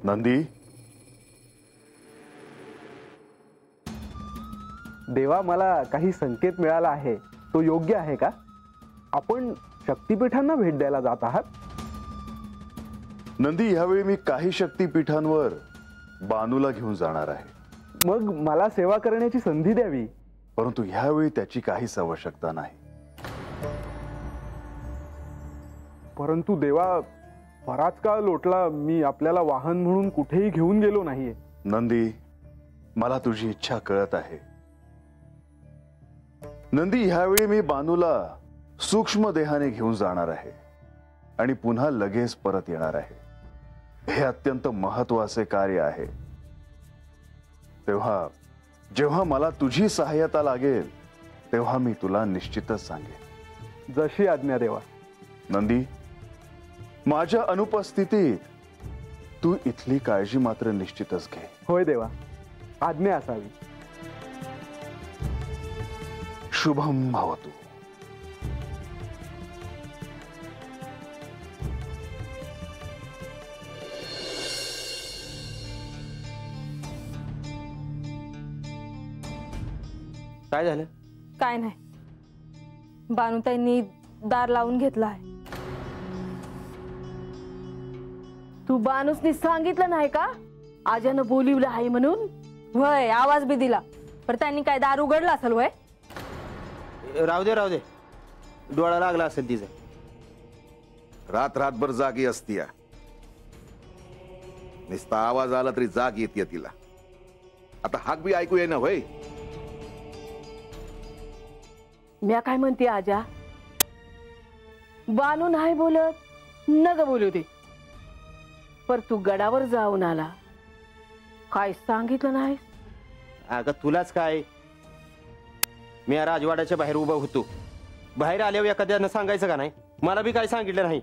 नंदी, देवा, मला काही संकेत मिळाला आहे, तो योग्य आहे का? आपण शक्तिपीठांना भेट द्यायला जात आहात? नंदी, ह्यावेळी मी काही शक्तिपीठांवर बानूला घेऊन जाणार आहे. मग मला सेवा करण्याची संधी द्यावी. परंतु ह्यावेळी त्याची काहीच आवश्यकता नाही. परंतु देवा, बराच काळ लोटला, मी आपल्याला वाहन म्हणून कुठेही घेऊन गेलो नाहीये. नंदी, मला तुझी इच्छा कळत आहे. नंदी, ह्यावेळी मी बानूला सूक्ष्म देहाने घेऊन जाणार आहे आणि पुन्हा लगेच परत येणार आहे. हे अत्यंत महत्वाचे कार्य आहे. तेव्हा जेव्हा मला तुझी सहाय्यता लागेल तेव्हा मी तुला निश्चितच सांगेन. जशी आज्ञा देवा. नंदी, माझ्या अनुपस्थितीत तू इथली काळजी मात्र निश्चितच घे. होय देवा, आज्ञा असावी. शुभम भवतु. काय झालं? काय नाही, बानुताईंनी दार लावून घेतला आहे. तू बानूसनी सांगितलं नाही का आज्यानं बोलिवलं आहे म्हणून? वय आवाज बी दिला, पण त्यांनी काय दार उघडला असेल. वय राहू दे, डोळा लागला असेल तिचा. रात्रभर जागी असती. नुसता आवाज आला तरी जाग येते तिला. आता हाक बी ऐकू ये ना. होय, म्या काय म्हणते आजा, बानू नाही बोलत नग बोलू दे, पर तू गडावर जाऊन आला, काय सांगितलं नाही? अगं तुलाच काय, मी या राजवाड्याच्या बाहेर उभा होतो. बाहेर आल्यावर एखाद्यानं सांगायचं का नाही? मला बी काय सांगितलं नाही.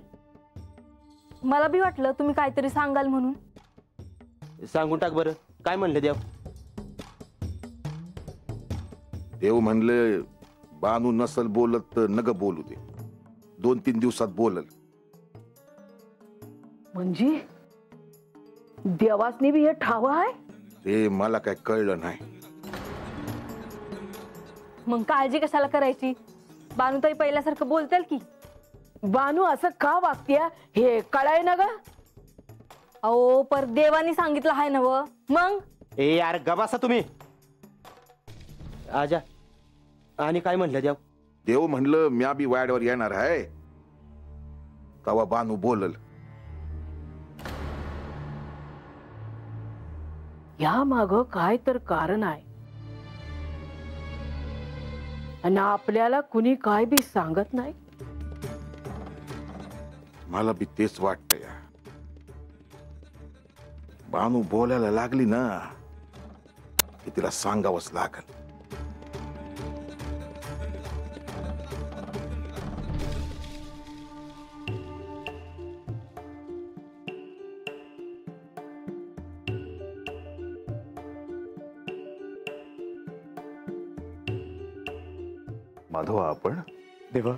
मला बी वाटलं तुम्ही काहीतरी सांगाल म्हणून. सांगून टाक बरं, काय म्हणले देव? देव म्हणले बानू नसल बोलत तर नग बोलू दे, 2-3 दिवसात बोलल. म्हणजे देवासनी बी हे ठाव आहे? ते मला काय कळलं नाही. मग काळजी कशाला करायची? बानुताई पहिल्यासारखं बोलतील की. बानू असं का वागत्या हे कळाय ना ग? अहो, पर देवानी सांगितलं आहे ना. व मग ए यार गबासा तुम्ही. आजा, आणि काय म्हणलं देव? देव म्हणलं म्या बी वाड्यावर येणार आहे, तवा बानू बोलल. या माग काय तर कारण आहे आणि आपल्याला कुणी काय बी सांगत नाही. मला बी तेच वाटतंय. बानू बोलायला लागली ना की तिला सांगावंच लागल. माधवा, आपण देवा,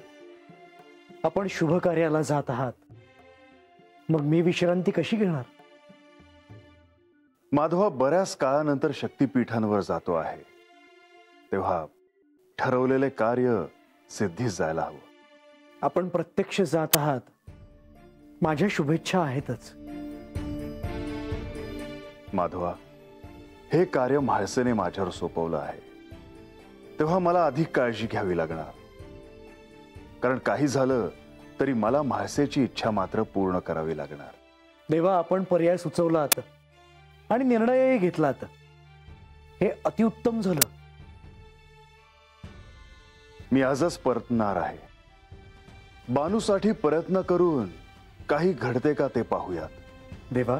आपण शुभ कार्याला जात आहात, मग मी विश्रांती कशी घेणार? माधवा, बऱ्याच काळानंतर शक्तिपीठांवर जातो आहे, तेव्हा ठरवलेले कार्य सिद्धीस जायला हवं. आपण प्रत्यक्ष जात आहात, माझ्या शुभेच्छा आहेतच. माधवा, हे कार्य म्हाळसेने माझ्यावर सोपवलं आहे, तेव्हा मला अधिक काळजी घ्यावी लागणार. कारण काही झालं तरी मला म्हाळसेची इच्छा मात्र पूर्ण करावी लागणार. देवा, आपण पर्याय सुचवलात आणि निर्णयही घेतलात, हे अतिउत्तम झालं. मी आजच परतणार आहे. बानूसाठी प्रयत्न करून काही घडते का ते पाहूयात. देवा,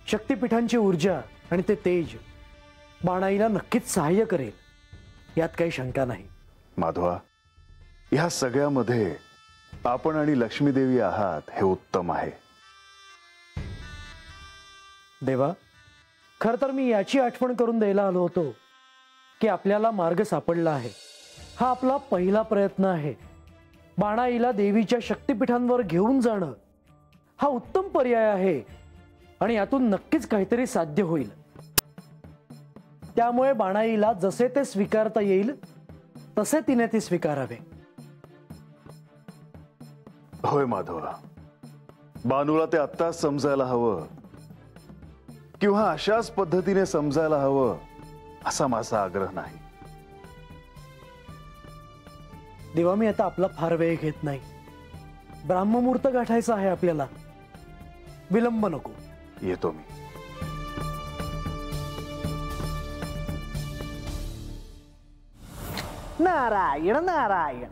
शक्तिपीठांची ऊर्जा आणि ते तेज बाणाईला नक्कीच सहाय्य करेल, यात काही शंका नाही. माधवा, ह्या सगळ्यामध्ये आपण आणि लक्ष्मीदेवी आहात हे उत्तम आहे. देवा, खर तर मी याची आठवण करून द्यायला आलो होतो की आपल्याला मार्ग सापडला आहे. हा आपला पहिला प्रयत्न आहे. बाणाईला देवीच्या शक्तिपीठांवर घेऊन जाणं हा उत्तम पर्याय आहे आणि यातून नक्कीच काहीतरी साध्य होईल. त्यामुळे बाणाईला जसे ते स्वीकारता येईल तसे तिने ते स्वीकारावे. होय माधवा, बानूला ते आत्ताच समजायला हवं किंवा अशाच पद्धतीने समजायला हवं असा माझा आग्रह नाही. देवा, मी आता आपला फार वेळ घेत नाही. ब्राह्ममुहूर्त गाठायचा आहे आपल्याला. विलंब नको. येतो मी. नारायण नारायण.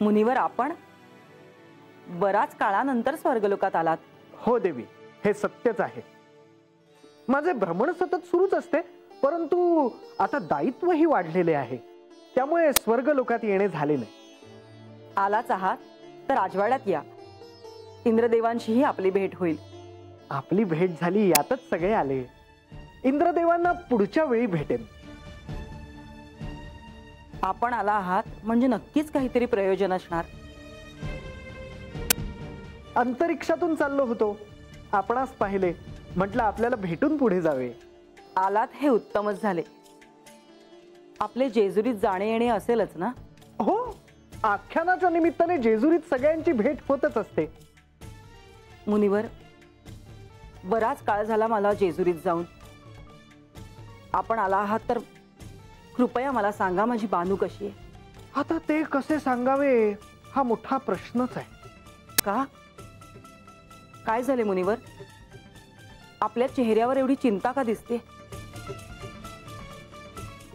मुनिवर, आपण बराच काळानंतर स्वर्गलोकात आलात. हो देवी, हे सत्यच आहे. माझे भ्रमण सतत सुरूच असते, परंतु आता दायित्वही वाढलेले आहे, त्यामुळे स्वर्गलोकात येणे झाले नाही. आलाच आहात तर राजवाड्यात या. इंद्रदेवांशीही आपली भेट होईल. आपली भेट झाली यातच सगळे आले. इंद्रदेवांना पुढच्या वेळी भेटेन. आपण आला आहात म्हणजे नक्कीच काहीतरी प्रयोजन असणार. अंतरिक्षातून चाललो होतो, आपणास पाहिले, म्हटलं आपल्याला भेटून पुढे जावे. आलात हे उत्तमच झाले. आपले जेजुरीत जाणे येणे असेलच ना? हो, आख्यानाच्या निमित्ताने जेजुरीत सगळ्यांची भेट होतच असते. मुनिवर, बराच काळ झाला मला जेजुरीत जाऊन. आपण आला आहात तर कृपया मला सांगा, माझी बानू कशी आहे? आता ते कसे सांगावे हा मोठा प्रश्नच आहे. का? काय झाले मुनिवर? आपल्या चेहऱ्यावर एवढी चिंता का दिसते?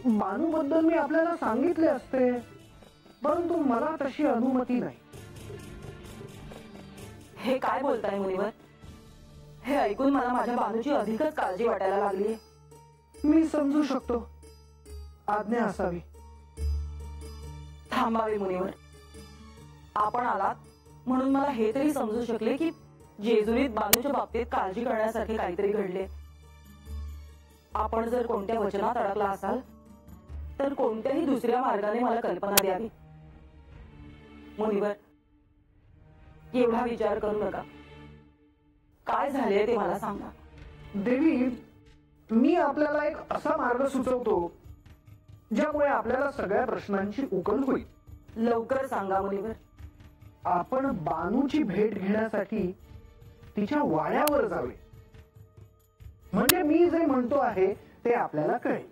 बानू बद्दल मी आपल्याला सांगितले असते, परंतु मला तशी अनुमती नाही. हे काय बोलताय मुनिवर? हे ऐकून मला माझ्या बानूची अधिकच काळजी वाटायला लागली. मी समजू शकतो, आज्ञा असावी. थांबावे मुनिवर. आपण आलात म्हणून मला हे तरी समजू शकले की जेजुरीत बानूच्या बाबतीत काळजी करण्यासारखे काहीतरी घडले. आपण जर कोणत्या वचनात अडकला असाल तर कोणत्याही दुसऱ्या मार्गाने मला कल्पना द्यावी. मुनिवर, एवढा विचार करू नका. काय झाले ते मला सांगा. देवी, मी आपल्याला एक असा मार्ग सुचवतो ज्यामुळे आपल्याला सगळ्या प्रश्नांची उकल होईल. लवकर सांगा मुनिवर. आपण बानूची भेट घेण्यासाठी तिच्या वाड्यावर जावे, म्हणजे मी जे म्हणतो आहे ते आपल्याला कळेल.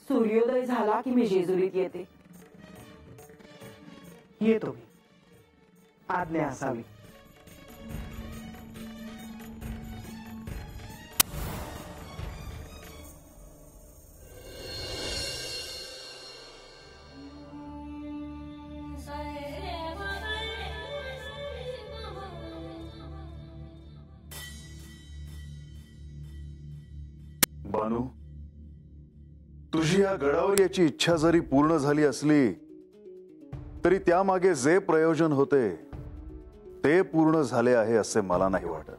सूर्योदय झाला की मी जेजुरीत येते. येतो मी. आज्ञा असावी. बानू, तुझी या गडावर याची इच्छा जरी पूर्ण झाली असली तरी त्यामागे जे प्रयोजन होते ते पूर्ण झाले आहे असे मला नाही वाटत.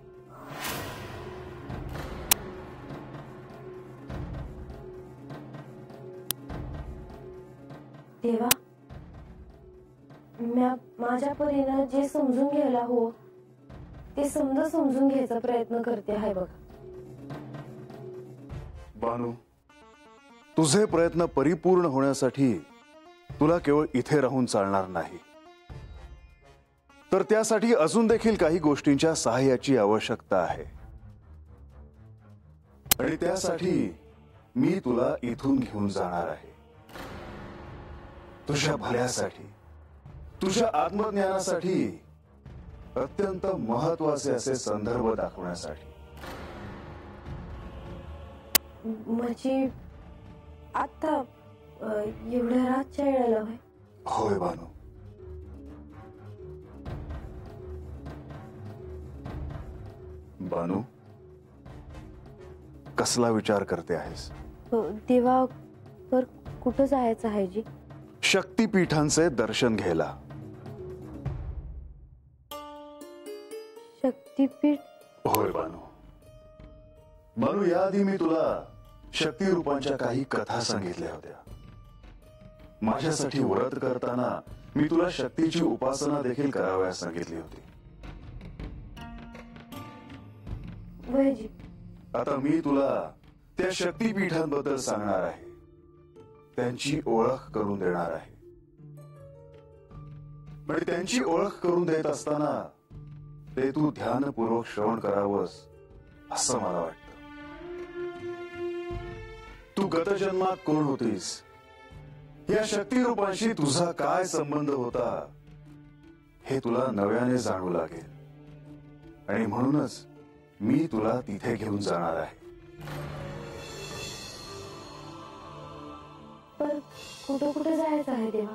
देवा, माझ्या परीनं जे समजून घ्यायला हो ते समजून घ्यायचा प्रयत्न करते आहे बघा. बानू, तुझे प्रयत्न परिपूर्ण होण्यासाठी तुला केवळ इथे राहून चालणार नाही, तर त्यासाठी अजून देखील काही गोष्टींच्या सहाय्याची आवश्यकता आहे. आणि त्यासाठी मी तुला इथून घेऊन जाणार आहे. तुझ्या भल्यासाठी, तुझ्या आत्मज्ञानासाठी अत्यंत महत्वाचे असे संदर्भ दाखवण्यासाठी. म्हणजे आता एवढ्या रातच्या वेळेला? होय बानू. बानू, कसला विचार करते आहेस? देवा, पर कुठं जायचं आहे जी? शक्तिपीठांचे दर्शन घ्यायला. शक्तिपीठ? होय बानू. बानू, याआधी मी तुला शक्ती रूपांच्या काही कथा सांगितल्या होत्या. माझ्यासाठी व्रत करताना मी तुला शक्तीची उपासना देखील करावयास सांगितली होती. वयजी, आता मी तुला त्या शक्तीपीठांबद्दल सांगणार आहे, त्यांची ओळख करून देणार आहे. पण त्यांची ओळख करून देत असताना ते तू ध्यानपूर्वक श्रवण करावंस असं मला वाटतं. तू गत जन्मात कोण होतीस, या शक्तिरूपांशी तुझा काय संबंध होता, हे तुला नव्याने जाणू लागेल. आणि म्हणूनच मी तुला तिथे घेऊन जाणार आहे. पर कुठं कुठे जायचं आहे देवा?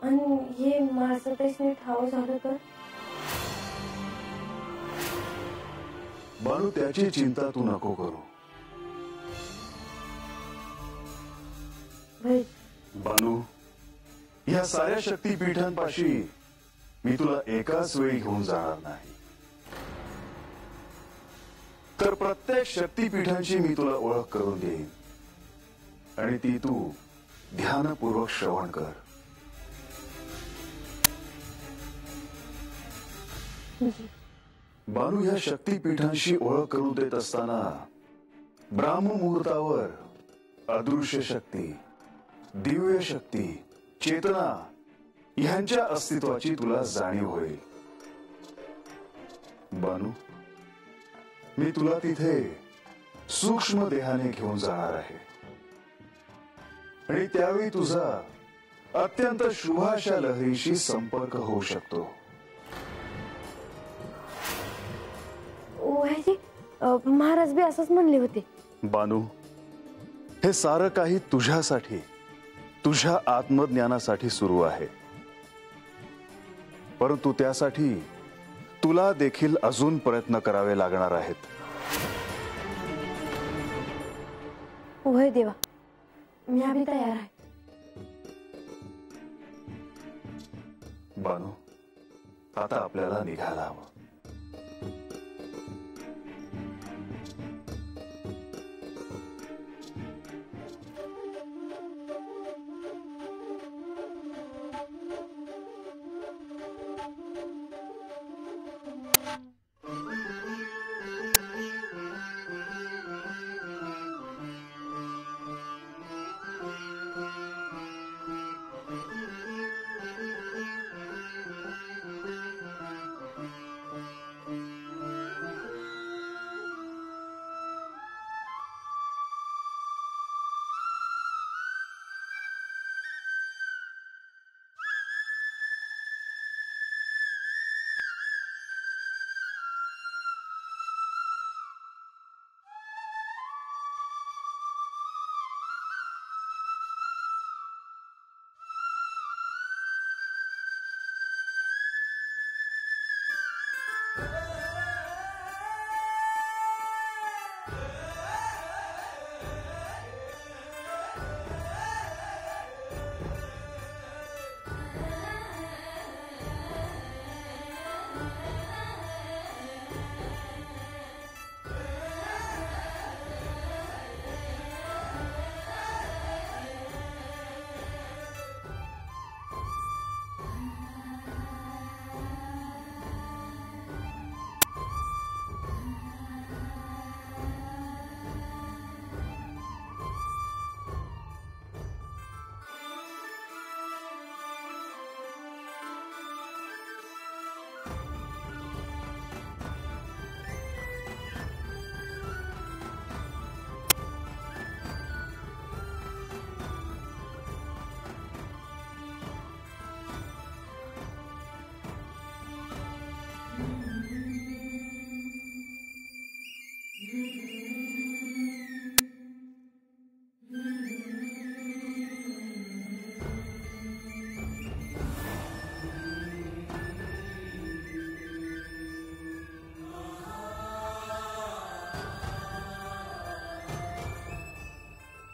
आणि हे माझं पैसे ठाव झालं तर? बानू, त्याची चिंता तू नको करू. बानू, या साऱ्या शक्तीपीठांपाशी मी तुला एकाच वेळी घेऊन जाणार नाही, तर प्रत्येक शक्तीपीठांची मी तुला ओळख करून देईन आणि ती तू ध्यानपूर्वक श्रवण कर. बानू, या शक्तीपीठांशी ओळख करून देत असताना ब्राह्ममुहूर्तावर अदृश्य शक्ती, दिव्य शक्ती, चेतना ह्यांच्या अस्तित्वाची तुला जाणीव होईल. बानू, मी तुला तिथे सूक्ष्म देहाने घेऊन जाणार आहे आणि त्यावेळी तुझा अत्यंत शुभ अशा लहरीशी संपर्क होऊ शकतो. वयजी, महाराज बी असंच म्हणले होते. बानू, हे सारं काही तुझ्यासाठी, तुझ्या आत्मज्ञानासाठी सुरू आहे. परंतु त्यासाठी तुला देखील अजून प्रयत्न करावे लागणार आहेत. वय देवा, मी अभी तयार आहे. बानू, आता आपल्याला निघायला हवं.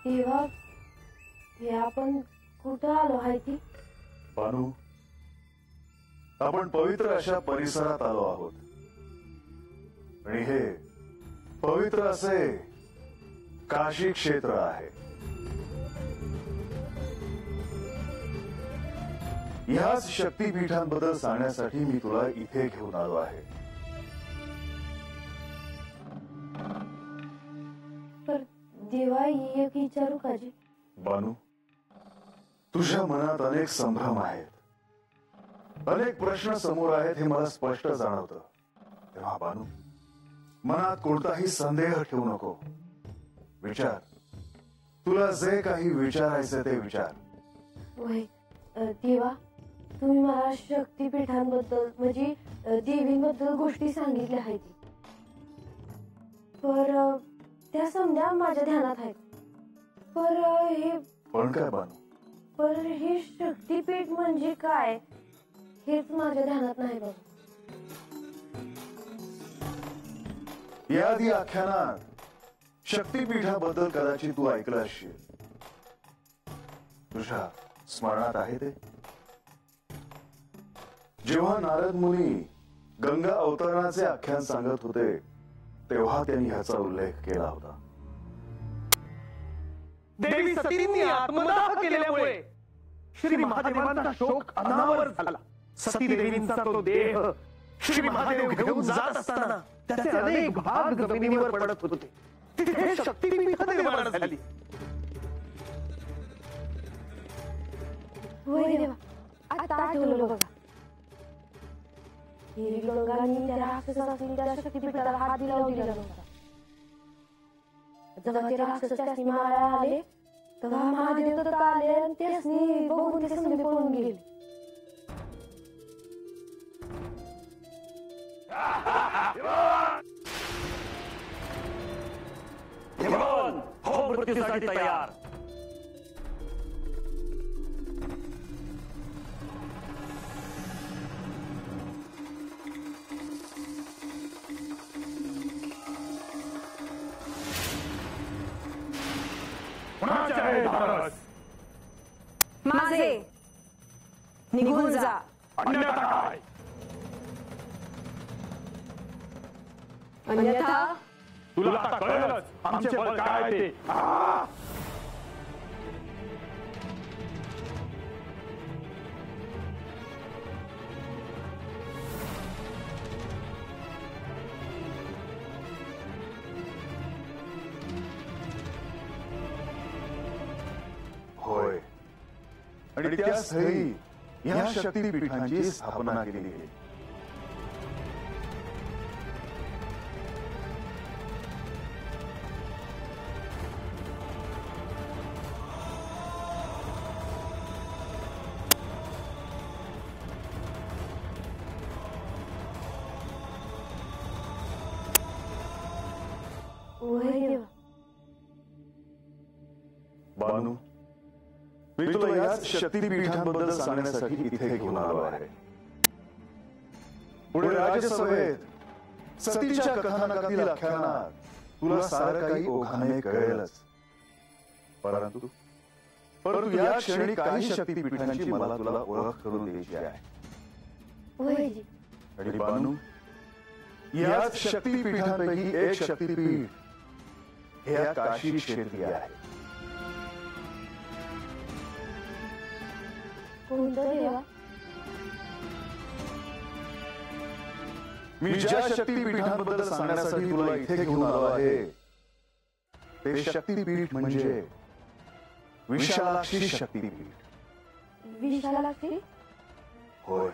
देवा, हे आपण कुठं आलो आहे ती? बानू, आपण पवित्र अशा परिसरात आलो आहोत आणि हे पवित्र असे काशी क्षेत्र आहे. ह्याच शक्तीपीठांबद्दल सांगण्यासाठी मी तुला इथे घेऊन आलो आहे. पर देवा एक विचारू काजी? बानू, तुझ्या मनात अनेक संभ्रम आहेत, अनेक प्रश्न समोर आहेत हे मला स्पष्ट जाणवतं. तेव्हा बानू, मनात कोणताही संदेह ठेवू नको. विचार, तुला जे काही विचारायचं ते विचार. वय देवा, तुम्ही मला शक्तीपीठांबद्दल म्हणजे देवींबद्दल गोष्टी सांगितल्या आहेत, पर त्या समजा माझ्या ध्यानात आहेत. पण काय बानू? पर हे शक्तीपीठ म्हणजे काय हेच माझ्या ध्यानात नाही बघ. याआधी आख्यानात शक्तीपीठाबद्दल कदाचित तू ऐकलं असशील. तुझ्या स्मरणात आहे ते? जेव्हा नारद मुनी गंगा अवतरणाचे आख्यान सांगत होते तेव्हा त्यांनी ह्याचा उल्लेख केला होता. देवी सतींनी आत्मदाह केल्यामुळे श्री महादेवांचा शोक अनावर झाला. सती देवींचा तो देह श्री महादेव घेऊन जात असताना त्याचे अनेक भाग जमिनीवर पडत होते. तिथे शक्तीपीठ निर्माण झाली. वय देवा, आता आठवलं बघा. देवी गंगांनी त्या राक्षसाने त्या शक्तीपीठाला हात दिला नव्हता. जेव्हा ते राक्षस त्यासनी मारायला आले तेव्हा महादेव तर आले आणि त्यासनी बघून ते समजे पळून गेले. हो मृत्यूसाठी तयार. माझे निघून जा. अन्यथा तुला आता कळलंच आमचे बळ काय ते. होय, आणि त्या स्थळी ह्या शक्तीपीठांची स्थापना केली गेली. वय देवा, बानू, मी तुला याच शक्तीपीठांबद्दल सांगण्यासाठी इथे घेऊन आलो आहे. पुढे राजसभेत सतीच्या कथानकातील आख्यानात तुला सारं काही ओघाने कळेलच. परंतु या क्षणी काही शक्तीपीठांची मला तुला ओळख करून द्यायची आहे. वयजी, आणि बानू, याच शक्तीपीठांपैकी एक शक्तीपीठ हे या काशी क्षेत्री आहे. कोणतं देवा? मी ज्या शक्तीपीठांबद्दल सांगण्यासाठी तुला इथे घेऊन आलो आहे ते शक्तीपीठ म्हणजे विशालाक्षी शक्तीपीठ. विशालाक्षी? होय,